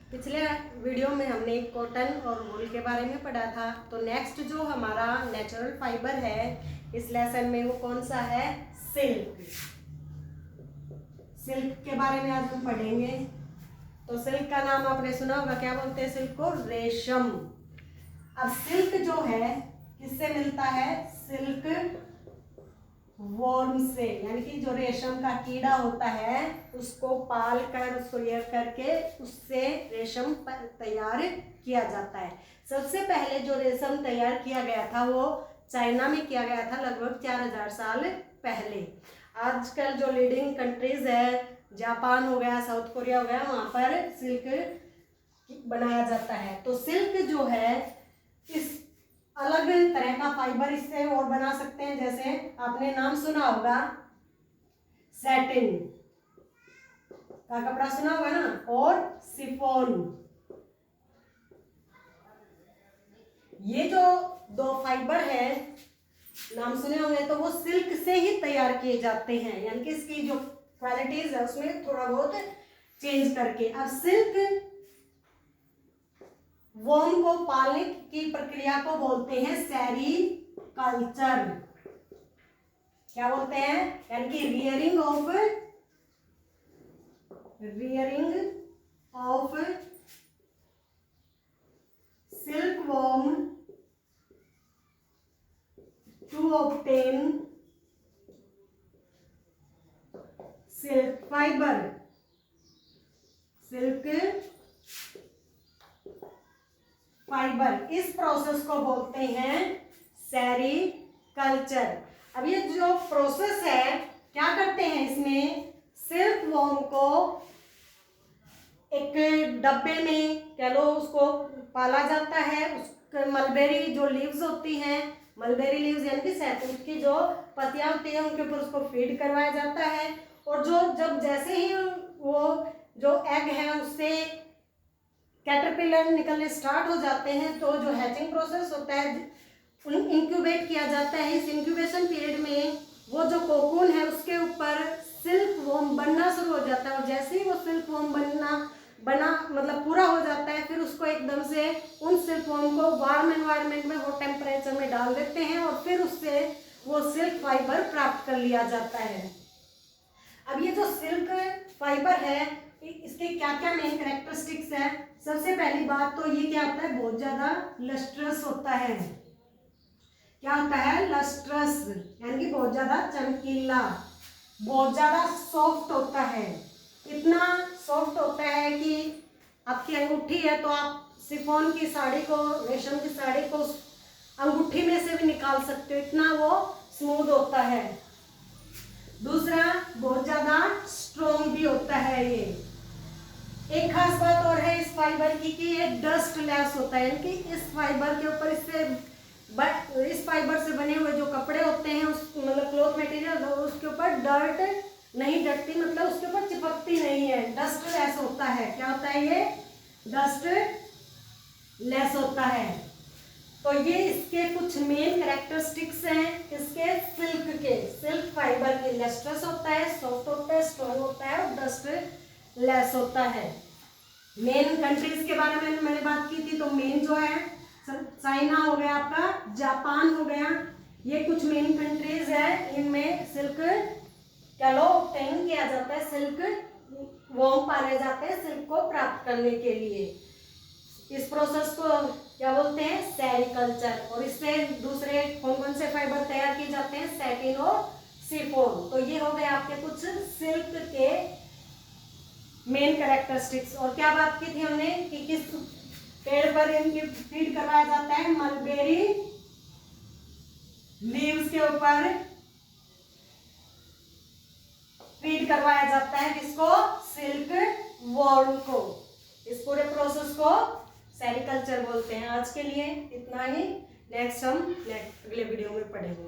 पिछले वीडियो में हमने कॉटन और वूल के बारे में पढ़ा था। तो नेक्स्ट जो हमारा नेचुरल फाइबर है इस लेसन में वो कौन सा है? सिल्क। सिल्क के बारे में आज हम पढ़ेंगे। तो सिल्क का नाम आपने सुना होगा, क्या बोलते हैं सिल्क को? रेशम। अब सिल्क जो है किससे मिलता है? सिल्क वर्म से, यानी कि जो रेशम का कीड़ा होता है उसको पाल कर, उसको ये करके उससे रेशम तैयार किया जाता है। सबसे पहले जो रेशम तैयार किया गया था वो चाइना में किया गया था, लगभग 4000 साल पहले। आजकल जो लीडिंग कंट्रीज है, जापान हो गया, साउथ कोरिया हो गया, वहाँ पर सिल्क बनाया जाता है। तो सिल्क जो है इस अलग तरह का फाइबर इससे और बना सकते हैं। जैसे आपने नाम सुना होगा सैटिन का कपड़ा सुना होगा ना, और शिफॉन। ये जो दो फाइबर है नाम सुने होंगे, तो वो सिल्क से ही तैयार किए जाते हैं, यानी कि इसकी जो क्वालिटीज है उसमें थोड़ा बहुत चेंज करके। अब सिल्क वर्म को पालने की प्रक्रिया को बोलते हैं सेरीकल्चर। क्या बोलते हैं? यानी कि rearing of silk worm to obtain silk fibre. Silk fibre, इस प्रोसेस को बोलते हैं सेरीकल्चर। अब ये जो प्रोसेस है क्या करते हैं, इसमें सिल्क वर्म को एक डब्बे में कह लो उसको पाला जाता है। उसके मलबेरी जो लीव्स होती हैं, मलबेरी लीव्स यानी कि शहतूत की जो पत्तियां होती हैं उनके ऊपर उसको फीड करवाया जाता है। और जो जब जैसे ही वो जो एग है उससे कैटरपिलर निकलने स्टार्ट हो जाते हैं, तो जो हैचिंग प्रोसेस होता है इंक्यूबेट किया जाता है। इस इंक्यूबेशन पीरियड में वो जो कोकून है उसके ऊपर सिल्क वर्म बनना शुरू हो जाता है। और जैसे ही वो सिल्क वर्म बना मतलब पूरा हो जाता है, फिर उसको एकदम से उन सिल्क वर्म को वार्म एनवायरनमेंट में वो टेम्परेचर में डाल देते हैं और फिर उससे वो सिल्क फाइबर प्राप्त कर लिया जाता है। अब ये जो सिल्क फाइबर है इसके क्या क्या मेन कैरेक्टरिस्टिक्स है? सबसे पहली बात तो ये क्या होता है, बहुत ज्यादा लस्ट्रस होता है। क्या होता है? लस्ट्रस, यानी कि बहुत ज्यादा चमकीला, बहुत ज्यादा सॉफ्ट होता है। इतना सॉफ्ट होता है कि आपकी अंगूठी है तो आप शिफॉन की साड़ी को, रेशम की साड़ी को अंगूठी में से भी निकाल सकते हो, इतना वो स्मूथ होता है। दूसरा, बहुत ज्यादा स्ट्रॉन्ग भी होता है। ये एक खास बात और है इस फाइबर की कि ये डस्ट लेस होता है, यानी कि इस फाइबर के ऊपर इस फाइबर से बने हुए जो कपड़े होते हैं उस मतलब क्लॉथ मटेरियल उसके ऊपर डर्ट नहीं डटती, मतलब उसके ऊपर चिपकती नहीं है, डस्ट लेस होता है। क्या होता है? ये डस्ट लेस होता है। तो ये इसके कुछ मेन कैरेक्टरिस्टिक्स हैं इसके सिल्क फाइबर के। लस्ट्रस होता है, सॉफ्ट होता है, स्ट्रॉन्ग होता है और डस्ट लेस होता है। मेन कंट्रीज के बारे में मैंने बात की थी, तो मेन जो है चाइना हो गया, आपका जापान हो गया, ये कुछ मेन कंट्रीज है। इनमें सिल्क क्या लो ऑब्टेन किया जाता है, सिल्क वर्म पाले जाते हैं सिल्क को प्राप्त करने के लिए। इस प्रोसेस को क्या बोलते हैं? सेरीकल्चर। और इससे दूसरे कौन कौन से फाइबर तैयार किए जाते हैं? सैटिन और शिफॉन। तो ये हो गए आपके कुछ सिल्क के मेन कैरेक्टरिस्टिक्स। और क्या बात की थी हमने कि किस पेड़ पर इनकी फीड करवाया जाता है? मलबेरी लीव्स के ऊपर फीड करवाया जाता है। किसको? सिल्क वर्म को। इस पूरे प्रोसेस को सेरीकल्चर बोलते हैं। आज के लिए इतना ही, नेक्स्ट हम अगले वीडियो में पढ़ेंगे।